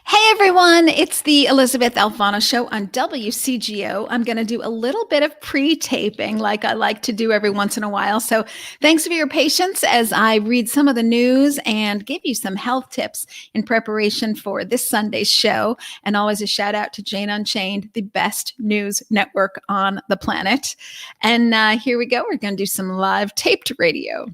Hey everyone, it's the Elizabeth Alfano show on WCGO. I'm going to do a little bit of pre-taping like I like to do every once in a while. So thanks for your patience as I read some of the news and give you some health tips in preparation for this Sunday's show. And always a shout out to Jane Unchained, the best news network on the planet. And here we go. We're going to do some live taped radio.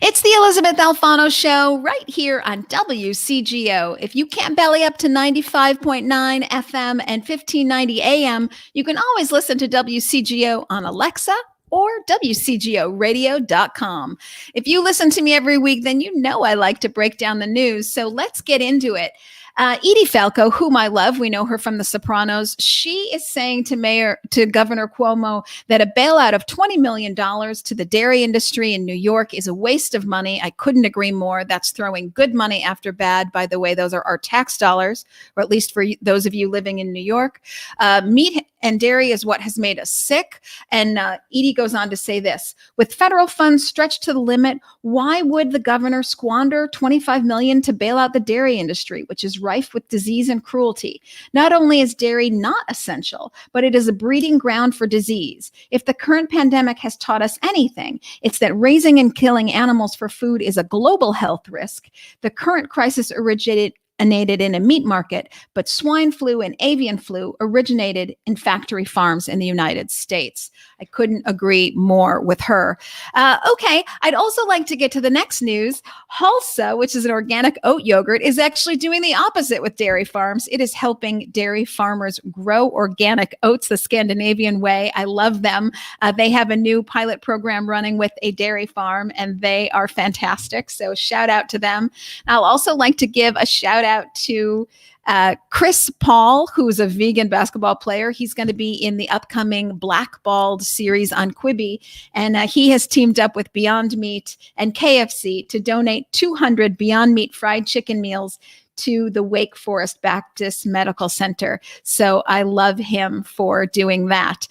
It's the Elizabeth Alfano Show right here on WCGO. If you can't belly up to 95.9 FM and 1590 AM, you can always listen to WCGO on Alexa or WCGOradio.com. If you listen to me every week, then you know I like to break down the news. So let's get into it. Edie Falco, whom I love, we know her from The Sopranos. She is saying to Governor Cuomo that a bailout of $20 million to the dairy industry in New York is a waste of money. I couldn't agree more. That's throwing good money after bad. By the way, those are our tax dollars, or at least for those of you living in New York. Meat and dairy is what has made us sick. And Edie goes on to say this: with federal funds stretched to the limit, why would the governor squander $25 million to bail out the dairy industry, which is rife with disease and cruelty? Not only is dairy not essential, but it is a breeding ground for disease. If the current pandemic has taught us anything, it's that raising and killing animals for food is a global health risk. The current crisis originated in a meat market, but swine flu and avian flu originated in factory farms in the United States. I couldn't agree more with her. Okay, I'd also like to get to the next news. Halsa, which is an organic oat yogurt, is actually doing the opposite with dairy farms. It is helping dairy farmers grow organic oats the Scandinavian way. I love them. They have a new pilot program running with a dairy farm, and they are fantastic. So shout out to them. I'll also like to give a shout out to Chris Paul, who's a vegan basketball player. He's going to be in the upcoming Blackballed series on Quibi, and he has teamed up with Beyond Meat and KFC to donate 200 Beyond Meat fried chicken meals to the Wake Forest Baptist Medical Center. So I love him for doing that.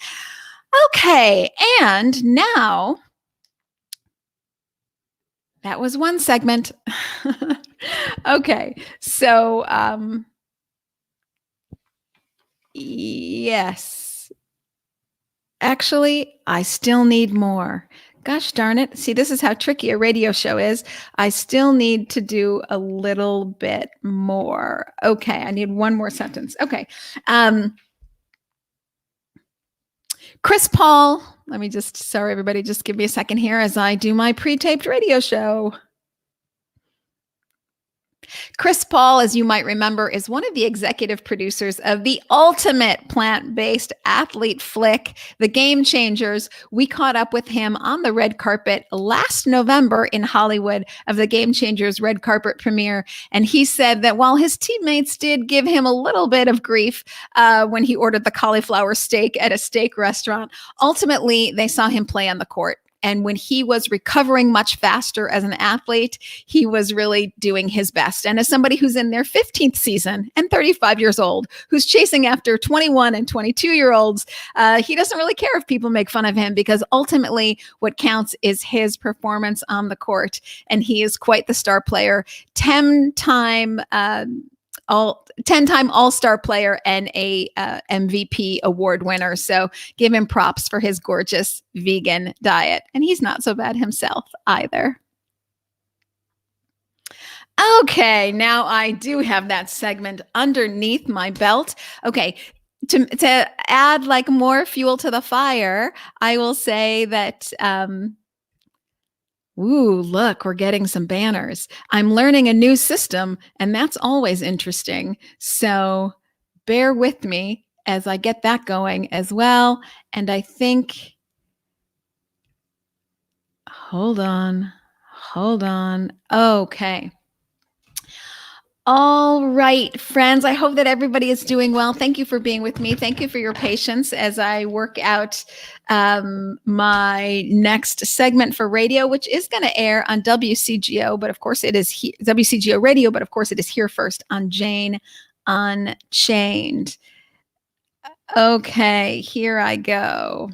Okay, and now that was one segment. Okay, so yes. Actually, I still need more. Gosh darn it. See, this is how tricky a radio show is. I still need to do a little bit more. Okay, I need one more sentence. Okay. Chris Paul, sorry, everybody, just give me a second here as I do my pre-taped radio show. Chris Paul, as you might remember, is one of the executive producers of the ultimate plant-based athlete flick, The Game Changers. We caught up with him on the red carpet last November in Hollywood of The Game Changers red carpet premiere. And he said that while his teammates did give him a little bit of grief when he ordered the cauliflower steak at a steak restaurant, ultimately they saw him play on the court. And when he was recovering much faster as an athlete, he was really doing his best. And as somebody who's in their 15th season and 35 years old, who's chasing after 21 and 22-year-olds, he doesn't really care if people make fun of him, because ultimately what counts is his performance on the court. And he is quite the star player, 10-time All-Star player and a MVP award winner. So give him props for his gorgeous vegan diet. And he's not so bad himself either. Okay, now I do have that segment underneath my belt. Okay, to add like more fuel to the fire, I will say that ooh, look, we're getting some banners. I'm learning a new system, and that's always interesting. So bear with me as I get that going as well. And I think, hold on. Okay. All right, friends. I hope that everybody is doing well. Thank you for being with me. Thank you for your patience as I work out my next segment for radio, which is going to air on WCGO, but of course it is WCGO Radio, but of course it is here first on Jane Unchained. Okay, here I go.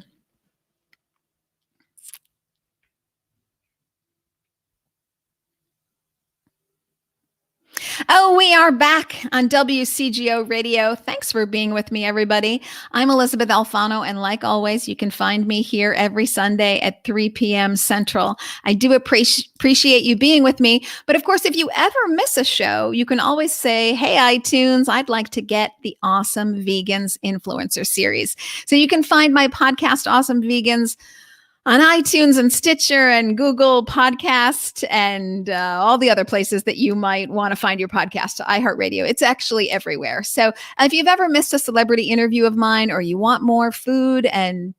Oh, we are back on WCGO Radio. Thanks for being with me, everybody. I'm Elysabeth Alfano, and like always, you can find me here every Sunday at 3 p.m. Central. I do appreciate you being with me, but of course, if you ever miss a show, you can always say, hey, iTunes, I'd like to get the Awesome Vegans Influencer Series. So you can find my podcast, Awesome Vegans, on iTunes and Stitcher and Google Podcast and all the other places that you might want to find your podcast, iHeartRadio. It's actually everywhere. So if you've ever missed a celebrity interview of mine, or you want more food and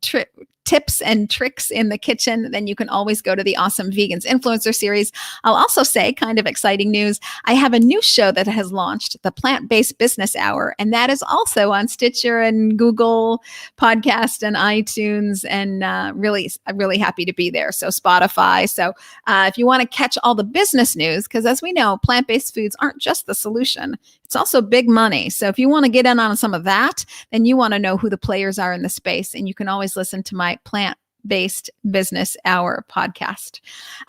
tips and tricks in the kitchen, then you can always go to the Awesome Vegans Influencer Series. I'll also say, kind of exciting news, I have a new show that has launched, the Plant-Based Business Hour, and that is also on Stitcher and Google Podcast and iTunes, and I'm really happy to be there. So Spotify. So if you want to catch all the business news, because as we know, plant-based foods aren't just the solution. It's also big money. So if you want to get in on some of that, then you want to know who the players are in the space. And you can always listen to my Plant-Based Business Hour podcast.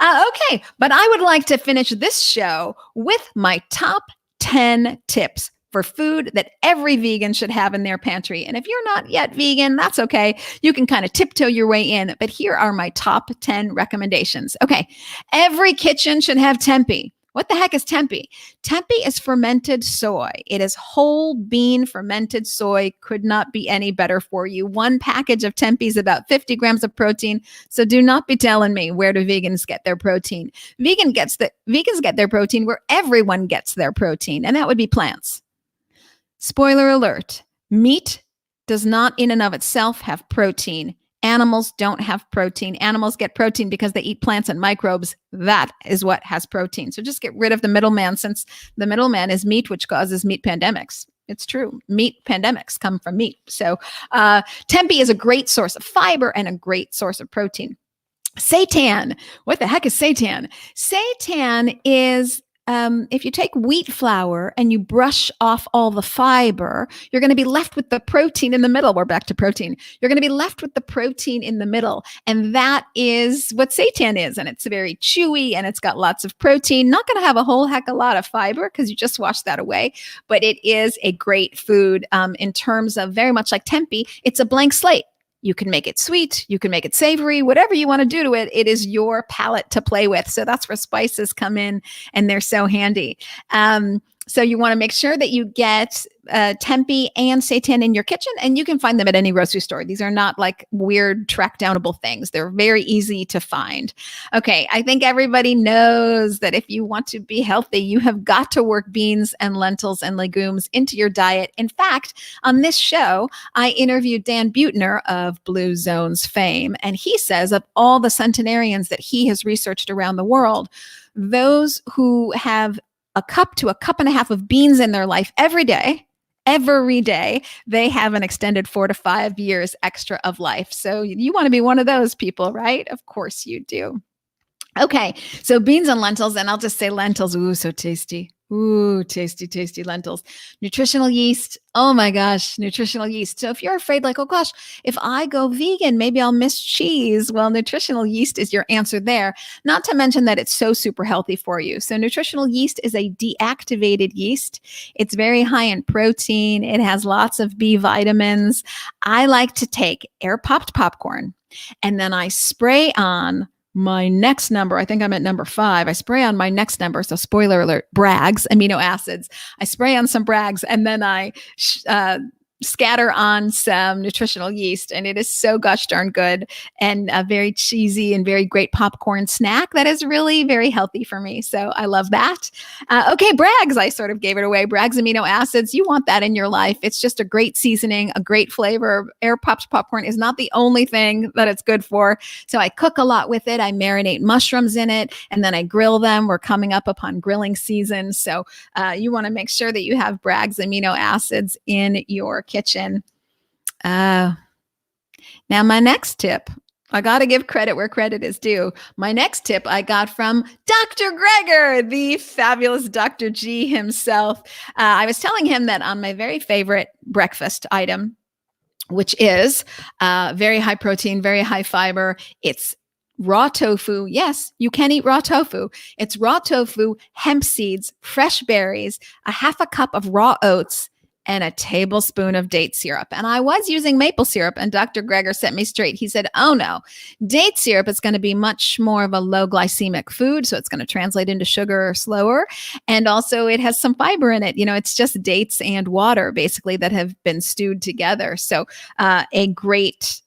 Okay, but I would like to finish this show with my top 10 tips for food that every vegan should have in their pantry. And if you're not yet vegan, that's okay. You can kind of tiptoe your way in. But here are my top 10 recommendations. Okay, every kitchen should have tempeh. What the heck is tempeh? Tempeh is fermented soy. It is whole bean fermented soy. Could not be any better for you. One package of tempeh is about 50 grams of protein. So do not be telling me, where do vegans get their protein? Vegans get their protein where everyone gets their protein, and that would be plants. Spoiler alert, meat does not in and of itself have protein. Animals don't have protein. Animals get protein because they eat plants and microbes. That is what has protein. So just get rid of the middleman, since the middleman is meat, which causes meat pandemics. It's true. Meat pandemics come from meat. So tempeh is a great source of fiber and a great source of protein. Seitan. What the heck is seitan? Seitan is if you take wheat flour and you brush off all the fiber, you're going to be left with the protein in the middle. We're back to protein. You're going to be left with the protein in the middle. And that is what seitan is. And it's very chewy and it's got lots of protein. Not going to have a whole heck of a lot of fiber because you just wash that away. But it is a great food in terms of, very much like tempeh, it's a blank slate. You can make it sweet, you can make it savory, whatever you want to do to it. It is your palate to play with. So that's where spices come in, and they're so handy. So you want to make sure that you get tempeh and seitan in your kitchen, and you can find them at any grocery store. These are not like weird track downable things. They're very easy to find. Okay, I think everybody knows that if you want to be healthy, you have got to work beans and lentils and legumes into your diet. In fact, on this show, I interviewed Dan Buettner of Blue Zones fame, and he says of all the centenarians that he has researched around the world, those who have a cup to a cup and a half of beans in their life every day, they have an extended 4 to 5 years extra of life. So you want to be one of those people, right? Of course you do. Okay, so beans and lentils, and I'll just say lentils. Ooh, so tasty. Ooh, tasty, tasty lentils. Nutritional yeast. Oh my gosh, nutritional yeast. So if you're afraid, like, oh gosh, if I go vegan, maybe I'll miss cheese. Well, nutritional yeast is your answer there. Not to mention that it's so super healthy for you. So nutritional yeast is a deactivated yeast. It's very high in protein. It has lots of B vitamins. I like to take air popped popcorn, and then I spray on my next number. I think I'm at number 5. I spray on my next number. So spoiler alert, Bragg's amino acids. I spray on some Bragg's, and then I scatter on some nutritional yeast, and it is so gosh darn good, and a very cheesy and very great popcorn snack that is really very healthy for me. So I love that. Okay, Bragg's, I sort of gave it away. Bragg's amino acids, you want that in your life. It's just a great seasoning, a great flavor. Air popped popcorn is not the only thing that it's good for. So I cook a lot with it. I marinate mushrooms in it, and then I grill them. We're coming up upon grilling season. So you want to make sure that you have Bragg's amino acids in your kitchen. Now, my next tip, I got to give credit where credit is due. My next tip I got from Dr. Gregor, the fabulous Dr. G himself. I was telling him that on my very favorite breakfast item, which is very high protein, very high fiber, it's raw tofu. Yes, you can eat raw tofu. It's raw tofu, hemp seeds, fresh berries, a half a cup of raw oats, and a tablespoon of date syrup. And I was using maple syrup, and Dr. Greger set me straight. He said, oh no, date syrup is going to be much more of a low glycemic food. So it's going to translate into sugar slower. And also it has some fiber in it. It's just dates and water basically that have been stewed together. So a great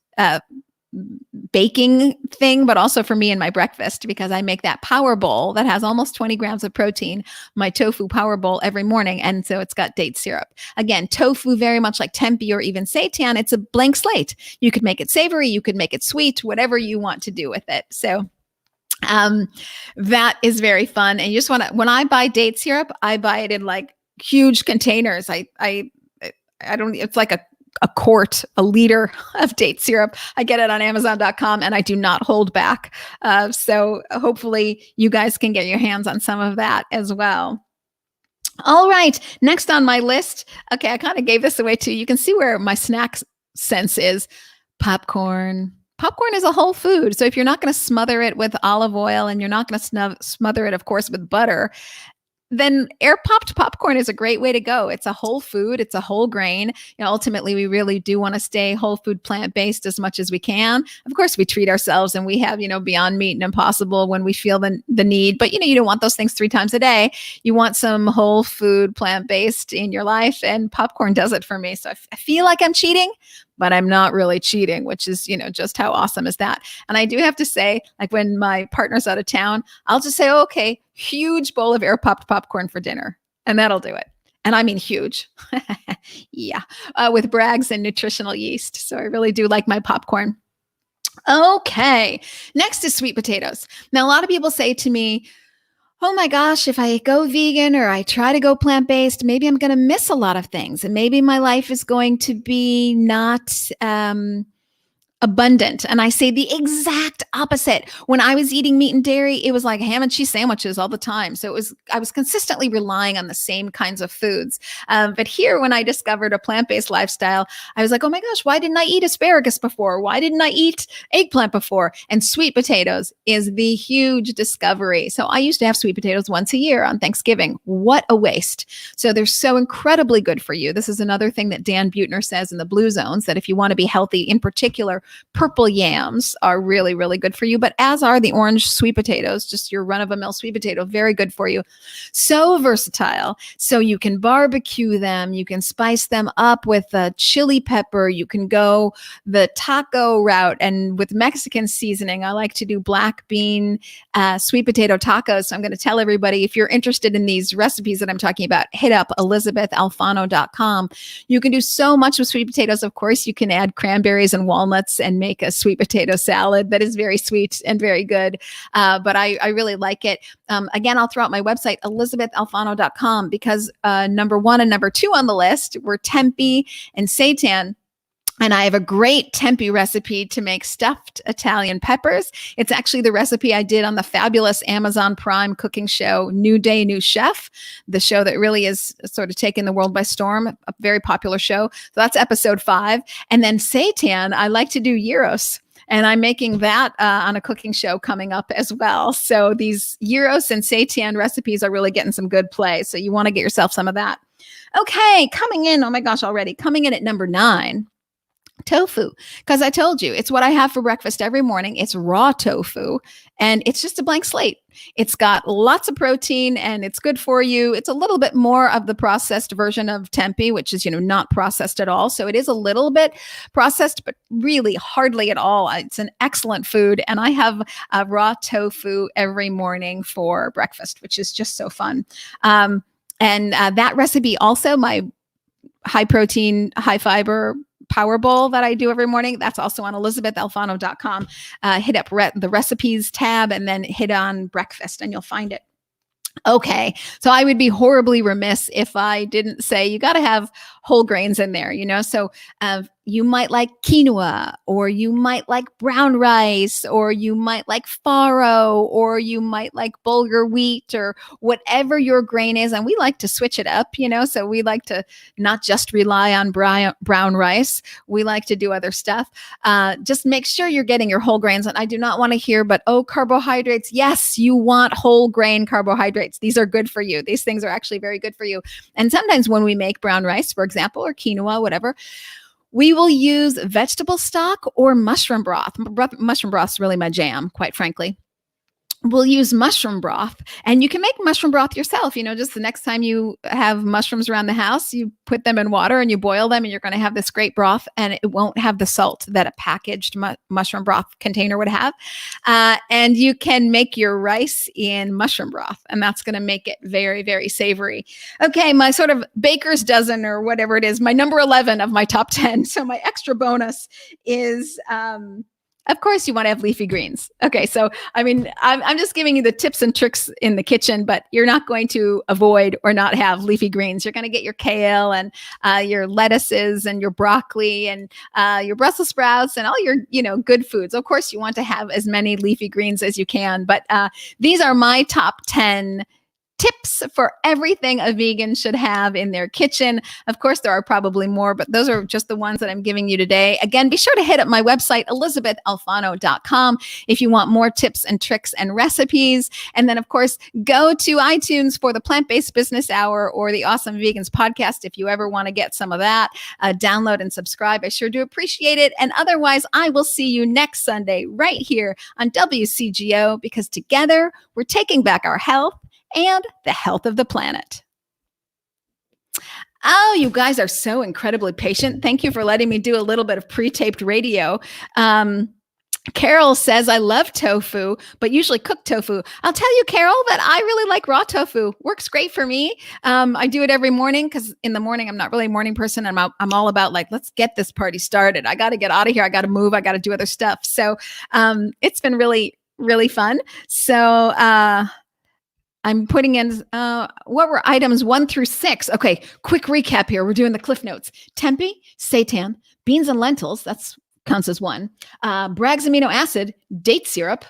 baking thing, but also for me in my breakfast, because I make that power bowl that has almost 20 grams of protein, my tofu power bowl every morning. And so it's got date syrup. Again, tofu, very much like tempeh or even seitan, it's a blank slate. You could make it savory, you could make it sweet, whatever you want to do with it. So that is very fun. And you just want to, when I buy date syrup, I buy it in like huge containers. I don't, it's like a quart, a liter of date syrup. I get it on Amazon.com and I do not hold back. So hopefully you guys can get your hands on some of that as well. All right. Next on my list. Okay. I kind of gave this away too. You can see where my snack sense is. Popcorn. Popcorn is a whole food. So if you're not going to smother it with olive oil and you're not going to smother it, of course, with butter, then air popped popcorn is a great way to go. It's a whole food. It's a whole grain. Ultimately, we really do want to stay whole food, plant-based as much as we can. Of course, we treat ourselves and we have, Beyond Meat and Impossible when we feel the need. But, you don't want those things 3 times a day. You want some whole food, plant-based in your life. And popcorn does it for me. So I feel like I'm cheating, but I'm not really cheating, which is, just how awesome is that? And I do have to say, like when my partner's out of town, I'll just say, oh, okay, huge bowl of air popped popcorn for dinner. And that'll do it. And I mean huge. Yeah. With Bragg's and nutritional yeast. So I really do like my popcorn. Okay. Next is sweet potatoes. Now, a lot of people say to me, oh my gosh, if I go vegan or I try to go plant-based, maybe I'm going to miss a lot of things. And maybe my life is going to be not abundant. And I say the exact opposite. When I was eating meat and dairy, it was like ham and cheese sandwiches all the time. So I was consistently relying on the same kinds of foods. But here, when I discovered a plant-based lifestyle, I was like, oh my gosh, why didn't I eat asparagus before? Why didn't I eat eggplant before? And sweet potatoes is the huge discovery. So I used to have sweet potatoes once a year on Thanksgiving. What a waste. So they're so incredibly good for you. This is another thing that Dan Buettner says in the Blue Zones, that if you want to be healthy, in particular, purple yams are really, really good for you, but as are the orange sweet potatoes, just your run-of-the-mill sweet potato, very good for you. So versatile. So you can barbecue them, you can spice them up with a chili pepper, you can go the taco route, and with Mexican seasoning, I like to do black bean sweet potato tacos. So I'm going to tell everybody, if you're interested in these recipes that I'm talking about, hit up ElysabethAlfano.com. You can do so much with sweet potatoes. Of course, you can add cranberries and walnuts and make a sweet potato salad that is very sweet and very good. But I really like it. Again, I'll throw out my website, ElysabethAlfano.com, because number 1 and number 2 on the list were tempeh and seitan. And I have a great tempeh recipe to make stuffed Italian peppers. It's actually the recipe I did on the fabulous Amazon Prime cooking show, New Day, New Chef, the show that really is sort of taking the world by storm, a very popular show. So that's episode 5. And then seitan, I like to do gyros. And I'm making that on a cooking show coming up as well. So these gyros and seitan recipes are really getting some good play. So you want to get yourself some of that. Okay, coming in, oh my gosh, already coming in at number 9. Tofu, because I told you it's what I have for breakfast every morning. It's raw tofu and it's just a blank slate. It's got lots of protein and it's good for you. It's a little bit more of the processed version of tempeh, which is, not processed at all. So it is a little bit processed, but really hardly at all. It's an excellent food. And I have raw tofu every morning for breakfast, which is just so fun. And that recipe also, my high protein, high fiber power bowl that I do every morning, that's also on ElysabethAlfano.com. Hit up the recipes tab and then hit on breakfast and you'll find it. Okay, so I would be horribly remiss if I didn't say you got to have whole grains in there, so you might like quinoa, or you might like brown rice, or you might like farro, or you might like bulgur wheat, or whatever your grain is. And we like to switch it up, so we like to not just rely on brown rice. We like to do other stuff. Just make sure you're getting your whole grains. And I do not want to hear, but carbohydrates. Yes, you want whole grain carbohydrates. These are good for you. These things are actually very good for you. And sometimes when we make brown rice, for example, or quinoa, whatever, we will use vegetable stock or mushroom broth. Mushroom broth is really my jam, quite frankly. We'll use mushroom broth, and you can make mushroom broth yourself. Just the next time you have mushrooms around the house, you put them in water and you boil them, and you're going to have this great broth, and it won't have the salt that a packaged mushroom broth container would have. And you can make your rice in mushroom broth, and that's going to make it very, very savory. Okay, my sort of baker's dozen, or whatever it is, my number 11 of my top 10. So my extra bonus is of course, you want to have leafy greens. Okay, so I'm just giving you the tips and tricks in the kitchen, but you're not going to avoid or not have leafy greens. You're going to get your kale and your lettuces and your broccoli and your Brussels sprouts and all your good foods. Of course, you want to have as many leafy greens as you can, but these are my top 10 tips for everything a vegan should have in their kitchen. Of course, there are probably more, but those are just the ones that I'm giving you today. Again, be sure to hit up my website, ElysabethAlfano.com, if you want more tips and tricks and recipes. And then, of course, go to iTunes for the Plant-Based Business Hour or the Awesome Vegans podcast if you ever want to get some of that. Download and subscribe. I sure do appreciate it. And otherwise, I will see you next Sunday right here on WCGO, because together we're taking back our health and the health of the planet. Oh, you guys are so incredibly patient. Thank you for letting me do a little bit of pre-taped radio. Carol says, I love tofu, but usually cooked tofu. I'll tell you, Carol, that I really like raw tofu. Works great for me. I do it every morning because in the morning, I'm not really a morning person. I'm all about let's get this party started. I got to get out of here. I got to move. I got to do other stuff. So it's been really, really fun. So I'm putting in, what were items 1 through 6? Okay, quick recap here. We're doing the Cliff Notes. Tempeh, seitan, beans and lentils, that's counts as 1. Bragg's amino acid, date syrup.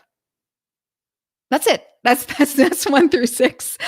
That's it. That's 1 through 6.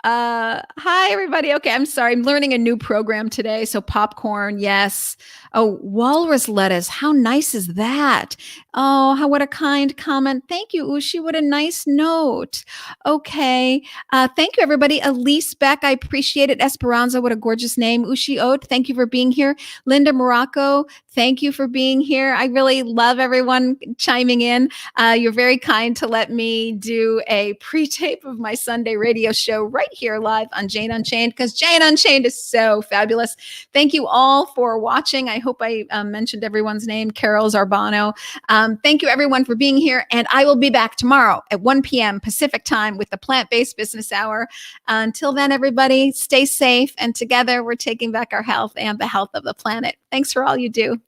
Hi, everybody. Okay, I'm sorry. I'm learning a new program today. So popcorn, yes. Oh, walrus lettuce. How nice is that? Oh, what a kind comment. Thank you, Ushi. What a nice note. Okay. Thank you, everybody. Elise Beck, I appreciate it. Esperanza, what a gorgeous name. Ushi Oat, thank you for being here. Linda Morocco, thank you for being here. I really love everyone chiming in. You're very kind to let me do a pre-tape of my Sunday radio show right here live on Jane Unchained, because Jane Unchained is so fabulous. Thank you all for watching. I hope I mentioned everyone's name. Carol Zarbano. Thank you, everyone, for being here. And I will be back tomorrow at 1 p.m. Pacific time with the Plant-Based Business Hour. Until then, everybody, stay safe. And together, we're taking back our health and the health of the planet. Thanks for all you do.